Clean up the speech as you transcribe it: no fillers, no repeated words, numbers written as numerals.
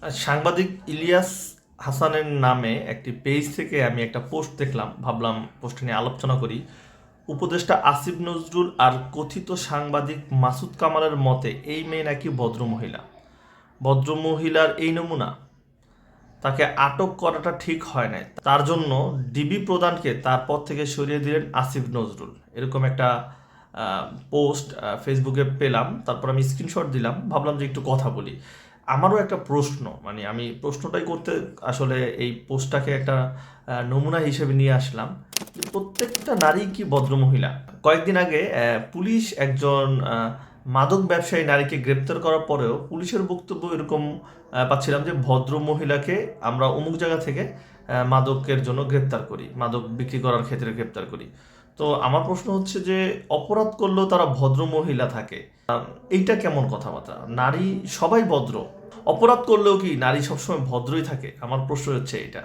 সাংবাদিক ইলিয়াস হাসানের নামে একটি পেজ থেকে আমি একটা পোস্ট দেখলাম, ভাবলাম পোস্ট নিয়ে আলোচনা করি। উপদেষ্টা আসিফ নজরুল আর কথিত সাংবাদিক মাসুদ কামালের মতে এই মেয়ে নাকি ভদ্রমহিলা। ভদ্রমহিলার এই নমুনা, তাকে আটক করাটা ঠিক হয় নাই, তার জন্য ডিবি প্রধানকে তার পদ থেকে সরিয়ে দিলেন আসিফ নজরুল। এরকম একটা পোস্ট ফেসবুকে পেলাম, তারপর আমি স্ক্রিনশট দিলাম, ভাবলাম যে একটু কথা বলি। আমারও একটা প্রশ্ন, মানে আমি প্রশ্নটাই করতে আসলে এই পোস্টটাকে একটা নমুনা হিসেবে নিয়ে আসলাম যে প্রত্যেকটা নারী কি ভদ্রমহিলা? কয়েকদিন আগে পুলিশ একজন মাদক ব্যবসায়ী নারীকে গ্রেপ্তার করার পরেও পুলিশের বক্তব্য এরকম পাচ্ছিলাম যে ভদ্র মহিলাকে আমরা অমুক জায়গা থেকে মাদকের জন্য গ্রেপ্তার করি, মাদক বিক্রি করার ক্ষেত্রে গ্রেপ্তার করি। তো আমার প্রশ্ন হচ্ছে যে অপরাধ করলেও তারা ভদ্র মহিলা থাকে, এইটা কেমন কথাবার্তা? নারী সবাই ভদ্র, অপরাধ করলেও কি নারী সবসময় ভদ্রই থাকে? আমার প্রশ্ন হচ্ছে এটা।